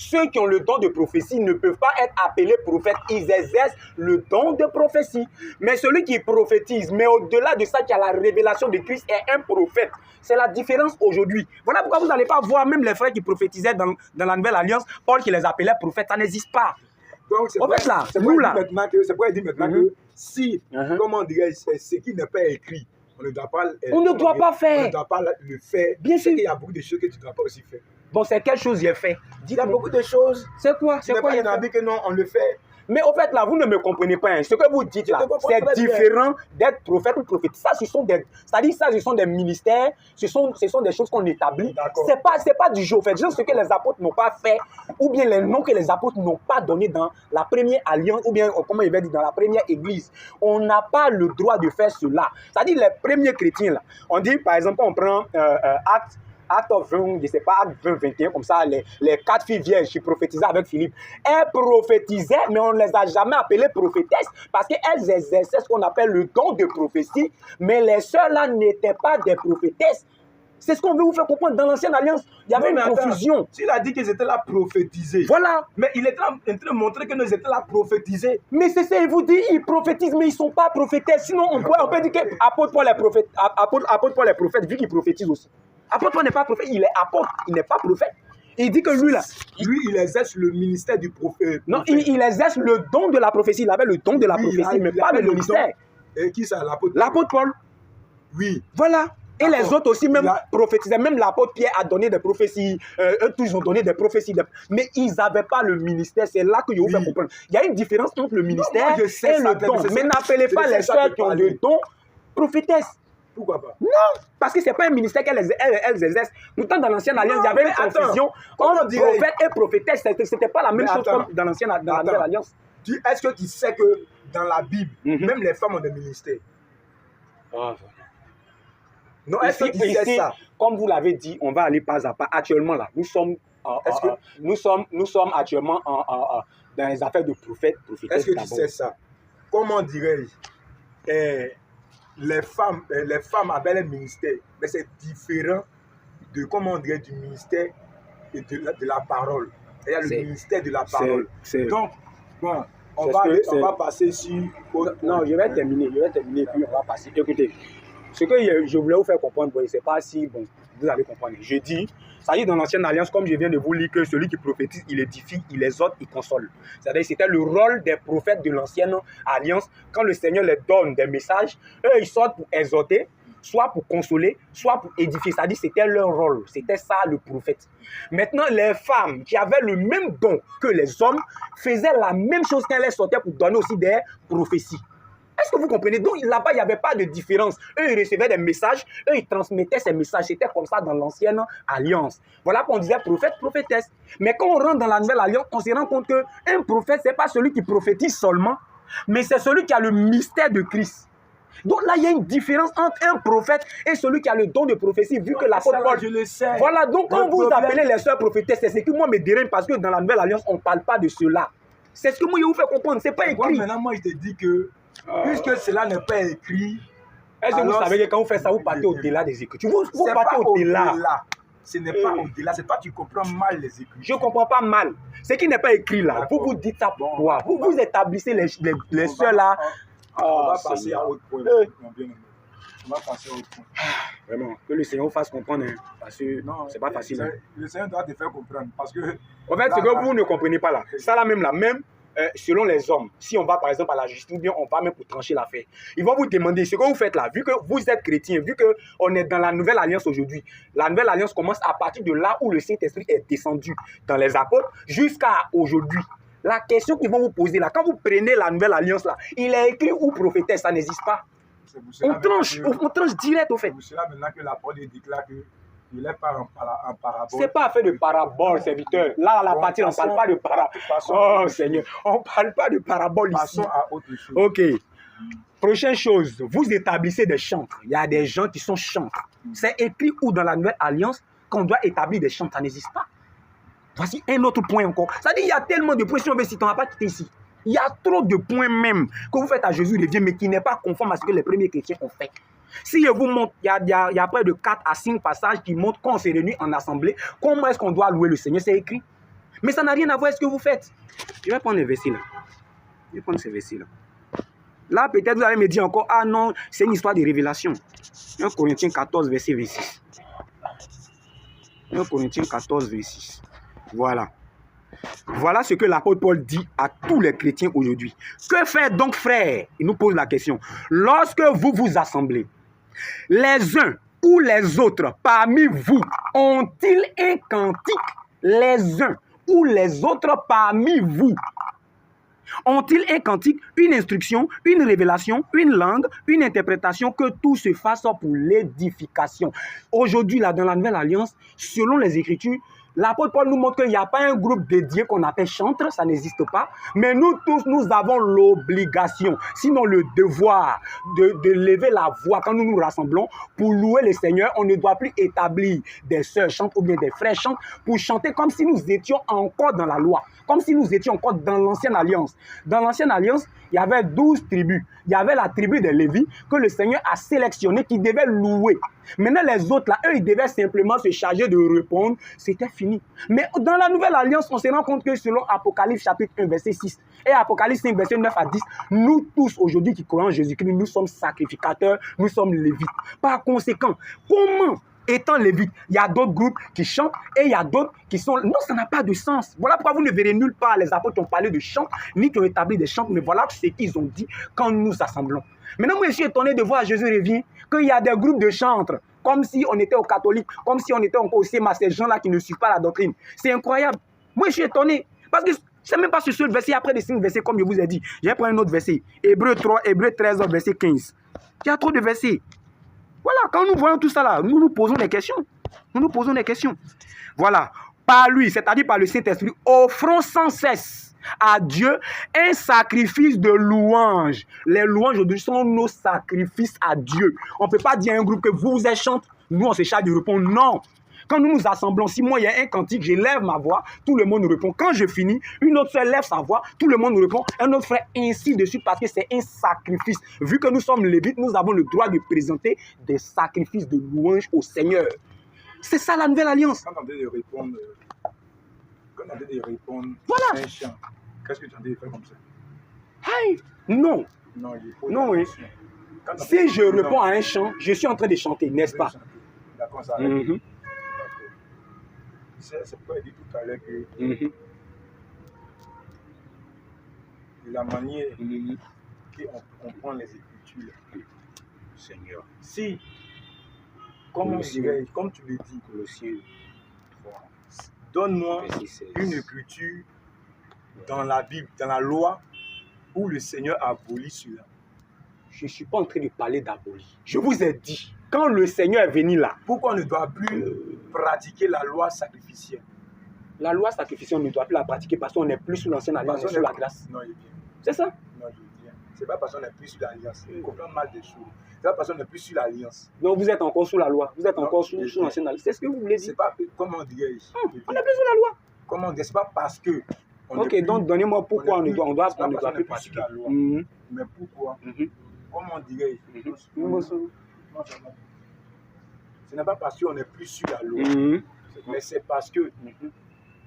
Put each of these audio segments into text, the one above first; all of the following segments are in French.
ceux qui ont le don de prophétie ne peuvent pas être appelés prophètes. Ils exercent le don de prophétie. Mais celui qui prophétise, mais au-delà de ça, qui a la révélation de Christ, est un prophète. C'est la différence aujourd'hui. Voilà pourquoi vous n'allez pas voir même les frères qui prophétisaient dans la Nouvelle Alliance, Paul qui les appelait prophètes. Ça n'existe pas. Donc, c'est pourquoi il dit maintenant que si, comment dirais-je, ce qui n'est pas écrit, on ne doit pas, on ne doit pas faire. On ne doit pas le faire. Bien sûr. Il y a beaucoup de choses que tu ne dois pas aussi faire. Bon, c'est quelle chose j'ai fait? Il y a beaucoup de choses. C'est quoi? C'est quoi? Il y en a dit que non, on le fait. Mais au fait, là, vous ne me comprenez pas. Hein. Ce que vous dites là, c'est différent d'être prophète ou prophète. Ça, ce sont des, c'est-à-dire ça, ce sont des ministères, ce sont des choses qu'on établit. C'est pas du jeu. En fait, juste ce que les apôtres n'ont pas fait, ou bien les noms que les apôtres n'ont pas donnés dans la première alliance, ou bien, comment il va dire, dans la première église. On n'a pas le droit de faire cela. C'est-à-dire les premiers chrétiens, là, on dit, par exemple, on prend Acte 20, je ne sais pas, Acte 20, 21, comme ça, les 4 filles vierges qui prophétisaient avec Philippe. Elles prophétisaient, mais on ne les a jamais appelées prophétesses parce qu'elles exerçaient ce qu'on appelle le don de prophétie, mais les sœurs là n'étaient pas des prophétesses. C'est ce qu'on veut vous faire comprendre. Dans l'Ancienne Alliance, il y avait une confusion. S'il a dit qu'ils étaient là prophétisés. Voilà. Mais il est en train de montrer que nous étions là prophétisés. Mais c'est ça, il vous dit, ils prophétisent, mais ils ne sont pas prophétesses. Sinon, on peut dire qu'apôtre Paul est prophète. Apôtre Paul est prophète, vu qu'il prophétise aussi. Apôtre Paul n'est pas prophète, il est apôtre, il n'est pas prophète. Il dit que lui, là... Lui, il exerce le ministère du prophète. Non, il exerce le don de la prophétie. Il avait le don de la prophétie, mais pas le ministère. Et qui ça, l'apôtre? L'apôtre Paul. Oui. Voilà. Et les autres aussi même prophétisaient. Même l'apôtre Pierre a donné des prophéties. Eux tous ont donné des prophéties. Mais ils n'avaient pas le ministère. C'est là que je vous fais comprendre. Il y a une différence entre le ministère et le don. Mais n'appelez pas les sœurs qui ont le don prophétesses. Pourquoi pas? Non, parce que ce n'est pas un ministère qu'elles exercent. Pourtant, dans l'Ancienne Alliance, il y avait une confusion entre prophète et prophétesse. Ce n'était pas la même chose comme dans la Nouvelle Alliance. Est-ce que tu sais que dans la Bible, même les femmes ont des ministères? Non, est-ce que tu sais ça? Comme vous l'avez dit, on va aller pas à pas. Actuellement, là, nous sommes actuellement dans les affaires de prophètes. Est-ce que tu sais ça? Comment dirais-je? Les femmes avaient un ministère, mais c'est différent de, comment on dirait, du ministère de la parole. Il y a le ministère de la parole. Donc, bon, on va passer sur... Non, je vais terminer, puis on va passer. Écoutez, ce que je voulais vous faire comprendre, je ne sais pas si vous allez comprendre. Je dis, ça dit dans l'Ancienne Alliance, comme je viens de vous lire, que celui qui prophétise, il édifie, il exhorte, il console. C'est-à-dire c'était le rôle des prophètes de l'Ancienne Alliance. Quand le Seigneur leur donne des messages, eux, ils sortent pour exhorter, soit pour consoler, soit pour édifier. C'est-à-dire c'était leur rôle. C'était ça le prophète. Maintenant, les femmes qui avaient le même don que les hommes faisaient la même chose quand elles sortaient pour donner aussi des prophéties. Est-ce que vous comprenez? Donc là-bas, il n'y avait pas de différence. Eux, ils recevaient des messages, eux, ils transmettaient ces messages. C'était comme ça dans l'Ancienne Alliance. Voilà qu'on disait prophète, prophétesse. Mais quand on rentre dans la Nouvelle Alliance, on se rend compte qu'un prophète, ce n'est pas celui qui prophétise seulement, mais c'est celui qui a le mystère de Christ. Donc là, il y a une différence entre un prophète et celui qui a le don de prophétie, vu que l'apôtre Paul... Je le sais. Voilà, donc quand vous appelez les sœurs prophétesses, c'est ce qui moi me dérange parce que dans la Nouvelle Alliance, on ne parle pas de cela. C'est ce que moi je vous fais comprendre, ce n'est pas écrit. Maintenant, moi, je te dis que, puisque cela n'est pas écrit... Est-ce que vous savez que quand vous faites ça, vous partez au-delà des Écritures? Vous partez au-delà. Ce n'est pas au-delà, c'est toi qui comprends mal les Écritures. Je ne comprends pas mal. Ce qui n'est pas écrit là, vous dites ça pourquoi? Vous établissez les sœurs là. On va passer à autre point. On va passer à autre point. Vraiment, que le Seigneur vous fasse comprendre, hein, parce que c'est pas facile. Hein. Le Seigneur doit te faire comprendre, parce que... En fait, ce que vous ne comprenez pas là, ça là même, selon les hommes, si on va par exemple à la justice, ou bien on va même pour trancher l'affaire, ils vont vous demander ce que vous faites là, vu que vous êtes chrétien, vu qu'on est dans la Nouvelle Alliance aujourd'hui. La Nouvelle Alliance commence à partir de là où le Saint-Esprit est descendu dans les apôtres jusqu'à aujourd'hui. La question qu'ils vont vous poser là, quand vous prenez la Nouvelle Alliance là, il est écrit ou prophétesse, ça n'existe pas. On tranche direct au fait. C'est là maintenant que la parole déclare que il n'est pas en parabole. C'est pas fait de parabole, serviteur. Là, à la partie, on ne parle pas de parabole. Oh Seigneur, on ne parle pas de parabole ici. Passons à autre chose. Ok. Prochaine chose, vous établissez des chantres. Il y a des gens qui sont chantres. C'est écrit où dans la Nouvelle Alliance qu'on doit établir des chantres, ça n'existe pas. Voici un autre point encore. Ça dit, il y a tellement de points, si on veut citer, on ne va pas quitter ici. Il y a trop de points même que vous faites à Jésus revient, mais qui n'est pas conforme à ce que les premiers chrétiens ont fait. Si je vous montre, il y a près de 4 à 5 passages qui montrent qu'on s'est réunis en assemblée, comment est-ce qu'on doit louer le Seigneur, c'est écrit. Mais ça n'a rien à voir avec ce que vous faites. Je vais prendre les versets là. Je vais prendre ces versets-là. Là, peut-être vous allez me dire encore, ah non, c'est une histoire de révélation. 1 Corinthiens 14, verset 26. 1 Corinthiens 14, verset 6. Voilà. Voilà ce que l'apôtre Paul dit à tous les chrétiens aujourd'hui. Que faire donc, frères? Il nous pose la question. Lorsque vous vous assemblez, les uns ou les autres parmi vous ont-ils un cantique? Les uns ou les autres parmi vous ont-ils un cantique, une instruction, une révélation, une langue, une interprétation, que tout se fasse pour l'édification? Aujourd'hui, là, dans la Nouvelle Alliance, selon les Écritures, l'apôtre Paul nous montre qu'il n'y a pas un groupe dédié qu'on appelle chantre, ça n'existe pas. Mais nous tous, nous avons l'obligation, sinon le devoir, de lever la voix quand nous nous rassemblons pour louer le Seigneur. On ne doit plus établir des sœurs chantent ou bien des frères chantent pour chanter comme si nous étions encore dans la loi, comme si nous étions encore dans l'Ancienne Alliance. Dans l'Ancienne Alliance, il y avait 12 tribus. Il y avait la tribu des Lévites que le Seigneur a sélectionnée qui devait louer. Maintenant, les autres, là, eux, ils devaient simplement se charger de répondre. C'était fini. Mais dans la Nouvelle Alliance, on se rend compte que selon Apocalypse chapitre 1, verset 6 et Apocalypse 5, verset 9 à 10, nous tous, aujourd'hui, qui croyons en Jésus-Christ, nous sommes sacrificateurs, nous sommes Lévites. Par conséquent, comment étant lévite, il y a d'autres groupes qui chantent et il y a d'autres qui sont... Non, ça n'a pas de sens. Voilà pourquoi vous ne verrez nulle part les apôtres qui ont parlé de chants, ni qui ont établi des chants, mais voilà ce qu'ils ont dit quand nous nous assemblons. Maintenant, moi, je suis étonné de voir Jésus revient, qu'il y a des groupes de chantres, comme si on était aux catholiques, comme si on était encore au CMA, ces gens-là qui ne suivent pas la doctrine. C'est incroyable. Moi, je suis étonné. Parce que c'est même pas ce seul verset, après les 5 versets, comme je vous ai dit. Je vais prendre un autre verset. Hébreux 3, Hébreux 13, verset 15. Il y a trop de versets. Voilà, quand nous voyons tout ça là, nous nous posons des questions. Nous nous posons des questions. Voilà, par lui, c'est-à-dire par le Saint-Esprit, offrons sans cesse à Dieu un sacrifice de louange. Les louanges aujourd'hui sont nos sacrifices à Dieu. On ne peut pas dire à un groupe que vous êtes chanteur, nous on se charge de répondre. Non. Quand nous nous assemblons, si moi il y a un cantique, je lève ma voix, tout le monde nous répond. Quand je finis, une autre frère lève sa voix, tout le monde nous répond. Un autre frère ainsi de suite parce que c'est un sacrifice. Vu que nous sommes lévites, nous avons le droit de présenter des sacrifices de louange au Seigneur. C'est ça la nouvelle alliance. Quand on dit de répondre, voilà. À un chant, qu'est-ce que tu as dit de faire comme ça? Hey, non. Non, il faut non, oui. Si je réponds à un chant, je suis en train de chanter, n'est-ce pas? D'accord, ça arrive. C'est pourquoi il dit tout à l'heure que la manière qu'on comprend les Écritures, Seigneur. Si, comme tu le dis, Colossiens 3, donne-moi une écriture dans la Bible, dans la loi, où le Seigneur a aboli cela. Je ne suis pas en train de parler d'aboli. Je vous ai dit, quand le Seigneur est venu là, pourquoi on ne doit plus pratiquer la loi sacrificielle? La loi sacrificielle, on ne doit plus la pratiquer parce qu'on n'est plus sous l'ancienne alliance, sur la grâce. Non, il est bien. C'est ça? Non, je veux dire. C'est pas parce qu'on n'est plus sur l'alliance. On comprend mal des choses. C'est pas parce qu'on n'est plus sur l'alliance. Donc vous êtes encore sous la loi. Vous êtes encore sous l'ancienne alliance. C'est ce que vous voulez dire? C'est pas, comment dirais-je? On n'est plus sous la loi. Comment dire? C'est pas parce que... Ok, donc donnez-moi pourquoi on ne doit plus pratiquer la loi. Mais pourquoi? Comment dirais-je? Ce n'est pas parce qu'on n'est plus sur la loi, mais c'est parce que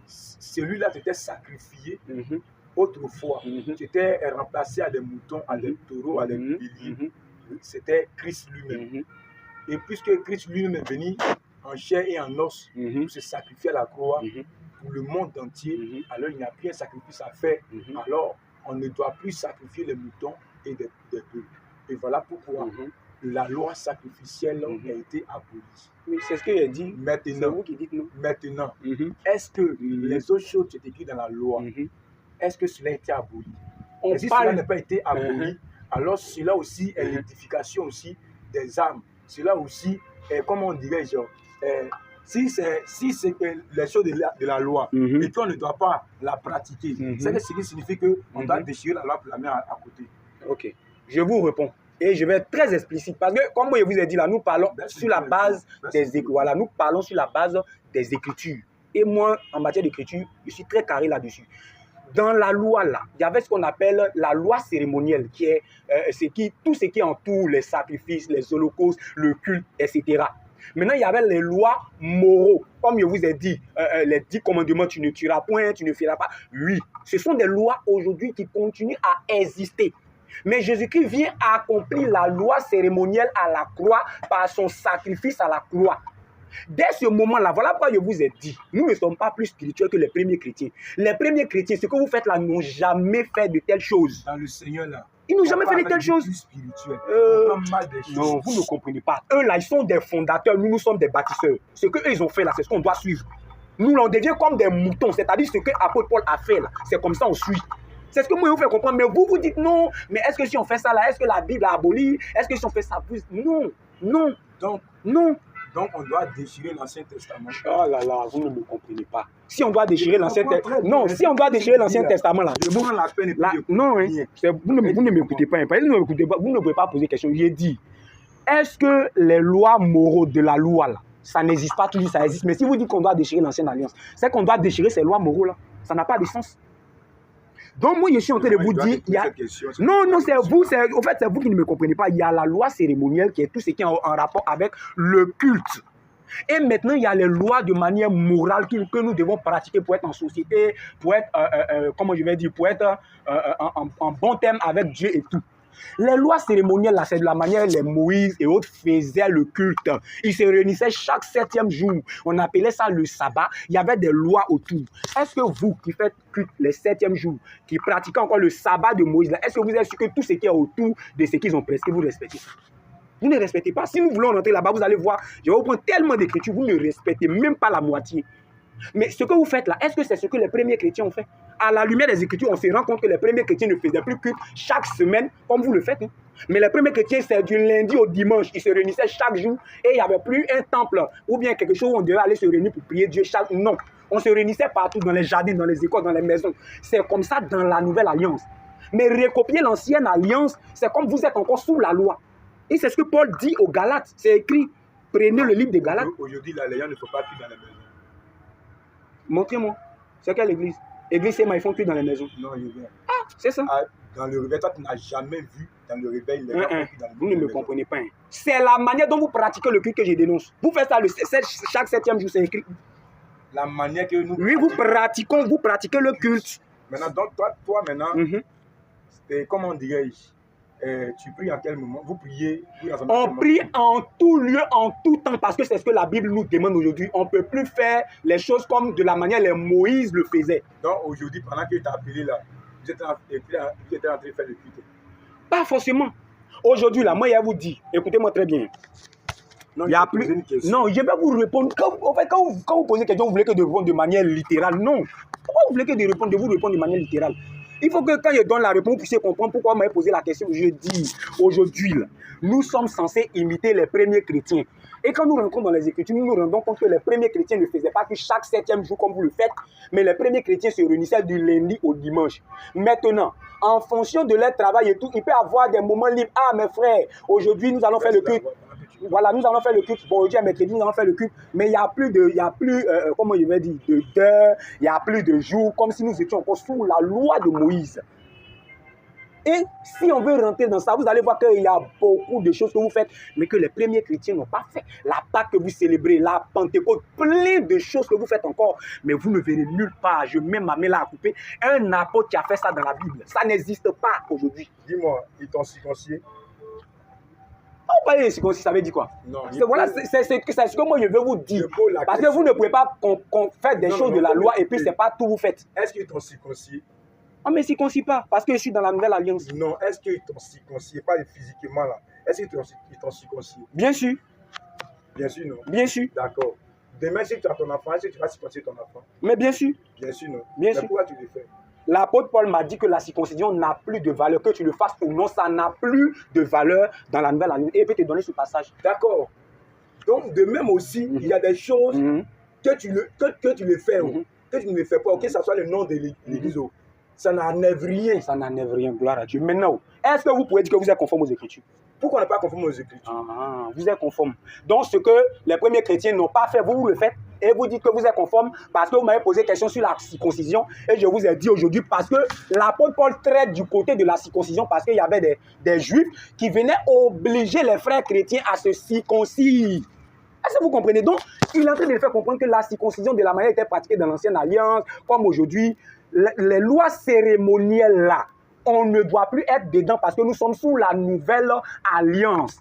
celui-là t'était sacrifié autrefois. Tu étais remplacé à des moutons, à des taureaux, à des béliers. C'était Christ lui-même. Et puisque Christ lui-même est venu en chair et en os pour se sacrifier à la croix pour le monde entier, alors il n'y a plus un sacrifice à faire. Alors on ne doit plus sacrifier les moutons et des bœufs. Et voilà pourquoi la loi sacrificielle a été abolie. Oui, c'est ce qu'il a dit. Maintenant, c'est vous qui dites non. Maintenant, est-ce que les autres choses qui sont écrites dans la loi, est-ce que cela a été aboli? Et si cela n'a pas été aboli, alors cela aussi est l'édification aussi des âmes. Cela aussi est, comment on dirait, genre, si c'est les choses de la loi et qu'on ne doit pas la pratiquer, c'est ce qui signifie qu'on doit déchirer la loi pour la mettre à côté. Ok, je vous réponds. Et je vais être très explicite parce que, comme je vous ai dit là, nous parlons sur la base des Écritures. Voilà, nous parlons sur la base des Écritures. Et moi, en matière d'écriture, je suis très carré là-dessus. Dans la loi là, il y avait ce qu'on appelle la loi cérémonielle, qui est tout ce qui entoure les sacrifices, les holocaustes, le culte, etc. Maintenant, il y avait les lois moraux. Comme je vous ai dit, les 10 commandements, tu ne tueras point, tu ne feras pas. Oui, ce sont des lois aujourd'hui qui continuent à exister. Mais Jésus-Christ vient accomplir la loi cérémonielle à la croix par son sacrifice à la croix. Dès ce moment-là, voilà pourquoi je vous ai dit, nous ne sommes pas plus spirituels que les premiers chrétiens. Les premiers chrétiens, ce que vous faites là, n'ont jamais fait de telles choses. Dans le Seigneur là. Ils n'ont jamais fait de telles choses. Non, vous ne comprenez pas. Eux là, ils sont des fondateurs, nous sommes des bâtisseurs. Ce qu'eux ils ont fait là, c'est ce qu'on doit suivre. Nous là, on devient comme des moutons, c'est-à-dire ce que l'apôtre Paul a fait là, c'est comme ça on suit. C'est ce que moi je vous fais comprendre. Mais vous dites non, mais est-ce que si on fait ça là, est-ce que la Bible a aboli? Est-ce que si on fait ça plus? Non, non, non. Donc, on doit déchirer l'Ancien Testament. Oh là là, vous ne me comprenez pas. Si on doit déchirer l'Ancien Testament... Non, si on doit déchirer l'Ancien Testament, là... Non, vous ne m'écoutez pas. Vous ne pouvez pas poser question. J'ai dit, est-ce que les lois moraux de la loi, là, ça n'existe pas toujours, ça existe. Mais si vous dites qu'on doit déchirer l'Ancienne Alliance, c'est qu'on doit déchirer ces lois moraux, là. Ça n'a pas de sens. Donc, moi, je suis en train de vous dire... Non, c'est vous, en fait, c'est vous qui ne me comprenez pas. Il y a la loi cérémonielle qui est tout ce qui est en rapport avec le culte. Et maintenant, il y a les lois de manière morale que nous devons pratiquer pour être en société, pour être, comment je vais dire, pour être en bon terme avec Dieu et tout. Les lois cérémonielles, là, c'est de la manière les Moïse et autres faisaient le culte. Ils se réunissaient chaque 7e jour. On appelait ça le sabbat. Il y avait des lois autour. Est-ce que vous, qui faites culte les 7e jours, qui pratiquez encore le sabbat de Moïse, est-ce que vous êtes sûr que tout ce qui est autour de ce qu'ils ont prescrit, vous respectez ça? Vous ne respectez pas. Si nous voulons rentrer là-bas, vous allez voir, je vais vous prendre tellement d'écritures, vous ne respectez même pas la moitié. Mais ce que vous faites là, est-ce que c'est ce que les premiers chrétiens ont fait? À la lumière des Écritures, on se rend compte que les premiers chrétiens ne faisaient plus culte chaque semaine, comme vous le faites. Hein. Mais les premiers chrétiens, c'est du lundi au dimanche. Ils se réunissaient chaque jour et il n'y avait plus un temple ou bien quelque chose où on devait aller se réunir pour prier Dieu chaque... Non, on se réunissait partout, dans les jardins, dans les écoles, dans les maisons. C'est comme ça dans la Nouvelle Alliance. Mais recopier l'Ancienne Alliance, c'est comme vous êtes encore sous la loi. Et c'est ce que Paul dit aux Galates. C'est écrit, prenez le livre des Galates. Aujourd'hui, les gens ne font pas plus dans les maisons. Montrez-moi. C'est quelle église? Église, c'est ils font plus dans les maisons. Non, il y a. Ah, c'est ça. Dans le réveil, toi, tu n'as jamais vu dans le réveil les gens font plus dans les maisons. Vous ne me comprenez pas. Hein. C'est la manière dont vous pratiquez le culte que je dénonce. Vous faites ça chaque 7e jour, c'est écrit. La manière que nous... Oui, vous pratiquez le culte. Maintenant, donc, toi maintenant, comment dirais-je? Tu pries en quel moment? Vous priez? On prie en tout lieu, en tout temps, parce que c'est ce que la Bible nous demande aujourd'hui. On ne peut plus faire les choses comme de la manière dont Moïse le faisait. Donc aujourd'hui, pendant que tu as appelé là, vous êtes en train de faire le culte? Pas forcément. Aujourd'hui, là, moi, je vous dis, écoutez-moi très bien. Non, il y a plus... Non, je vais vous répondre. Quand vous posez une question, vous voulez que je réponde de manière littérale. Non. Pourquoi vous voulez que je réponde de manière littérale? Il faut que quand je donne la réponse, vous puissiez comprendre pourquoi vous m'avez posé la question. Je dis, aujourd'hui, nous sommes censés imiter les premiers chrétiens. Et quand nous rentrons dans les Écritures, nous nous rendons compte que les premiers chrétiens ne faisaient pas que chaque 7e jour comme vous le faites, mais les premiers chrétiens se réunissaient du lundi au dimanche. Maintenant, en fonction de leur travail et tout, il peut y avoir des moments libres. Ah, mes frères, aujourd'hui, nous allons faire le culte. Voilà, nous allons faire le culte. Bon, aujourd'hui, à mercredi, nous allons faire le culte. Mais il n'y a plus, comment je vais dire, d'heures, il n'y a plus de jours, comme si nous étions encore sous la loi de Moïse. Et si on veut rentrer dans ça, vous allez voir qu'il y a beaucoup de choses que vous faites, mais que les premiers chrétiens n'ont pas fait. La Pâque que vous célébrez, la Pentecôte, plein de choses que vous faites encore, mais vous ne verrez nulle part. Je mets ma main là à couper. Un apôtre qui a fait ça dans la Bible, ça n'existe pas aujourd'hui. Dis-moi, ils t'ont circoncis? On parle de circoncis, ça veut dire quoi? Non. Voilà, c'est ce que moi je veux vous dire. Parce que vous ne pouvez pas faire des choses de la loi et puis c'est pas tout vous faites. Est-ce qu'ils t'ont circoncis? On ne me circoncis pas parce que je suis dans la Nouvelle Alliance. Non, est-ce qu'ils t'ont circoncis? Pas physiquement là. Est-ce qu'ils t'ont circoncis? Bien sûr. Bien sûr, non. Bien sûr. D'accord. Demain, si tu as ton enfant, est-ce que tu vas circoncire ton enfant? Mais bien sûr. Bien sûr, non. Bien mais sûr. Pourquoi tu le fais? L'apôtre Paul m'a dit que la circoncision n'a plus de valeur, que tu le fasses ou non, ça n'a plus de valeur dans la Nouvelle Alliance. Et il peut te donner ce passage. D'accord. Donc, de même aussi, il y a des choses que tu le fais, que tu ne le fais pas, que ce soit le nom de l'Église. Ça n'enlève rien. Ça n'enlève rien, gloire à Dieu. Maintenant, est-ce que vous pouvez dire que vous êtes conforme aux Écritures? Pourquoi on n'est pas conforme aux Écritures? Vous êtes conforme. Donc, ce que les premiers chrétiens n'ont pas fait, vous le faites. Et vous dites que vous êtes conforme parce que vous m'avez posé question sur la circoncision. Et je vous ai dit aujourd'hui parce que l'apôtre Paul traite du côté de la circoncision parce qu'il y avait des juifs qui venaient obliger les frères chrétiens à se circoncire. Est-ce que vous comprenez? Donc, il est en train de faire comprendre que la circoncision de la manière était pratiquée dans l'ancienne alliance, comme aujourd'hui, les lois cérémonielles là, on ne doit plus être dedans parce que nous sommes sous la nouvelle alliance.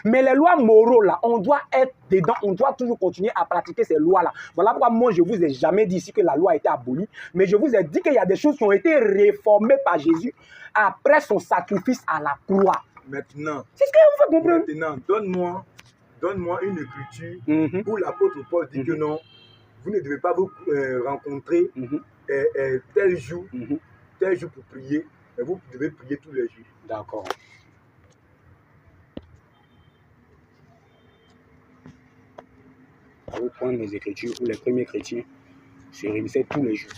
Mais les lois morales là, on doit être dedans, on doit toujours continuer à pratiquer ces lois-là. Voilà pourquoi moi, je ne vous ai jamais dit ici que la loi a été abolie, mais je vous ai dit qu'il y a des choses qui ont été réformées par Jésus après son sacrifice à la croix. Maintenant, c'est ce que vous faites comprendre. Maintenant, donne-moi une écriture où l'apôtre Paul dit que non, vous ne devez pas vous rencontrer tel jour pour prier, mais vous devez prier tous les jours. D'accord. À vous prendre les Écritures où les premiers chrétiens se réunissaient tous les jours.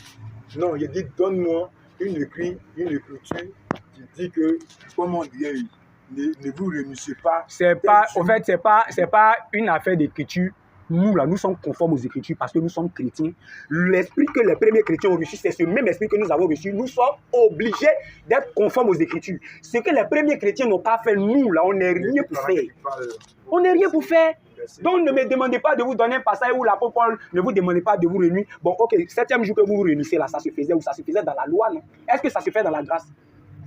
Non, il dit donne-moi une écriture qui dit que, comment dire, ne vous réunissez pas. En fait, c'est pas une affaire d'écriture. Nous, là, nous sommes conformes aux Écritures parce que nous sommes chrétiens. L'esprit que les premiers chrétiens ont reçu, c'est ce même esprit que nous avons reçu. Nous sommes obligés d'être conformes aux Écritures. Ce que les premiers chrétiens n'ont pas fait, nous, là, on n'est rien pour faire. On n'est rien pour faire. Donc, ne me demandez pas de vous donner un passage où l'apôtre Paul ne vous demandez pas de vous réunir. Bon, ok, 7e jour que vous vous réunissez, là, ça se faisait ou ça se faisait dans la loi, non? Est-ce que ça se fait dans la grâce?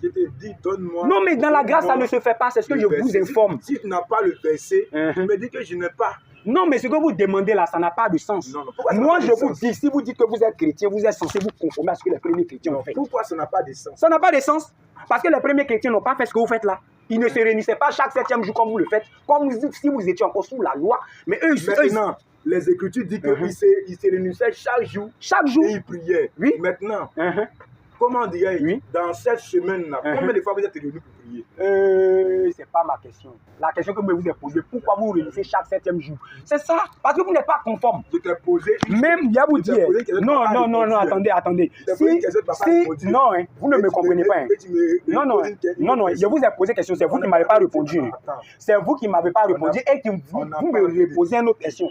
Je te dis, donne-moi. Non, mais dans la grâce, ça ne se fait pas. C'est ce que je vous informe. Si tu n'as pas le verset, tu me dis que je n'ai pas. Non, mais ce que vous demandez là, ça n'a pas de sens. Non, moi, je vous dis, si vous dites que vous êtes chrétien, vous êtes censé vous conformer à ce que les premiers chrétiens ont fait. Pourquoi ça n'a pas de sens? Ça n'a pas de sens. Parce que les premiers chrétiens n'ont pas fait ce que vous faites là. Ils ne se réunissaient pas chaque 7e jour comme vous le faites, comme si vous étiez encore sous la loi. Mais eux, maintenant, les Écritures disent qu'ils se réunissaient chaque jour. Chaque jour. Et ils priaient. Oui. Maintenant, comment dirais-je, dans cette semaine-là, combien de fois vous êtes réunis pour prier? C'est pas ma question. La question que je vous ai posée, pourquoi vous vous réunissez chaque 7e jour? C'est ça, parce que vous n'êtes pas conforme. Je t'ai posé. Même, il y a vous dire. Non, attendez. Non, vous ne me comprenez pas. Non, je vous ai posé question, c'est vous qui ne m'avez pas répondu. C'est vous qui ne m'avez pas répondu et qui vous me reposez une autre question.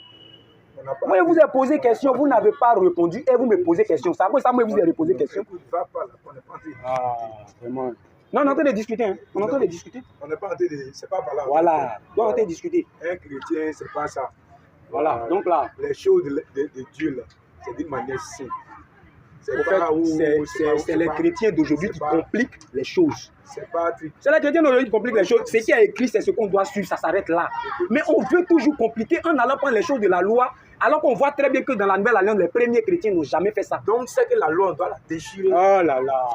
Moi, je vous ai posé question, vous n'avez pas répondu et vous me posez question. Ça, moi, je vous ai reposé question. Ah, vraiment. Non, on est en train de discuter. Hein. On est en train de discuter. On n'est pas en train de... C'est pas par là. Voilà. On est en train de discuter. Un chrétien, c'est pas ça. Voilà. Donc là... Les choses de Dieu, là, c'est d'une manière simple. C'est les chrétiens d'aujourd'hui qui compliquent les choses. C'est les chrétiens d'aujourd'hui qui compliquent les choses. Ce qui est écrit, c'est ce qu'on doit suivre. Ça s'arrête là. Mais on veut toujours compliquer en allant prendre les choses de la loi, alors qu'on voit très bien que dans la Nouvelle Alliance, les premiers chrétiens n'ont jamais fait ça. Donc, c'est que la loi, on doit la déchirer. Oh là là.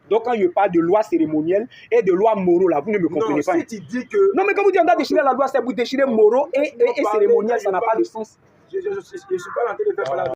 Donc, quand je parle de loi cérémonielle et de loi moraux, là, vous ne me comprenez pas. Si tu dis que... Non, mais quand vous dites on doit déchirer la loi, c'est pour déchirer moraux et cérémoniel, ça n'a pas de sens. Je ne suis pas en train de faire la